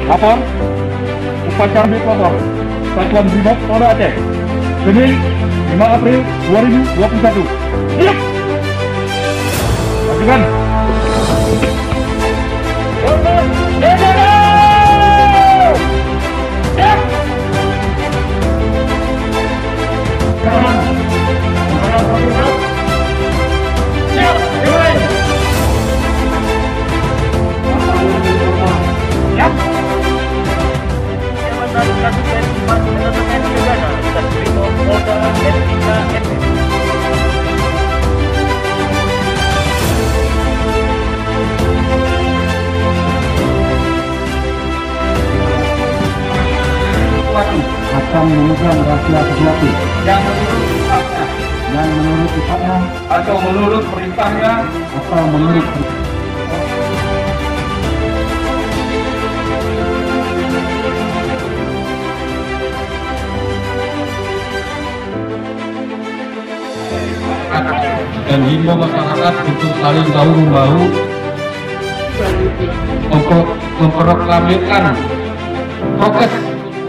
Lapor, upacara pelapor, Satuan Brimob Polda Aceh, Senin 5 April 2021. Siap! Lanjutkan. Akan memegang rahasia sesuatu Yang menurut sifatnya atau menurut perintahnya atau menurut dan himbau masyarakat untuk saling bahu-membahu untuk memproklamirkan prokes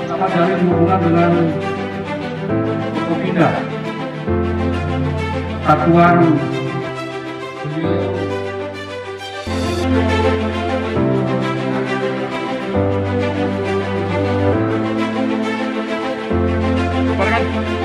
sama dari hubungan dengan Kopinda, Satuan beliau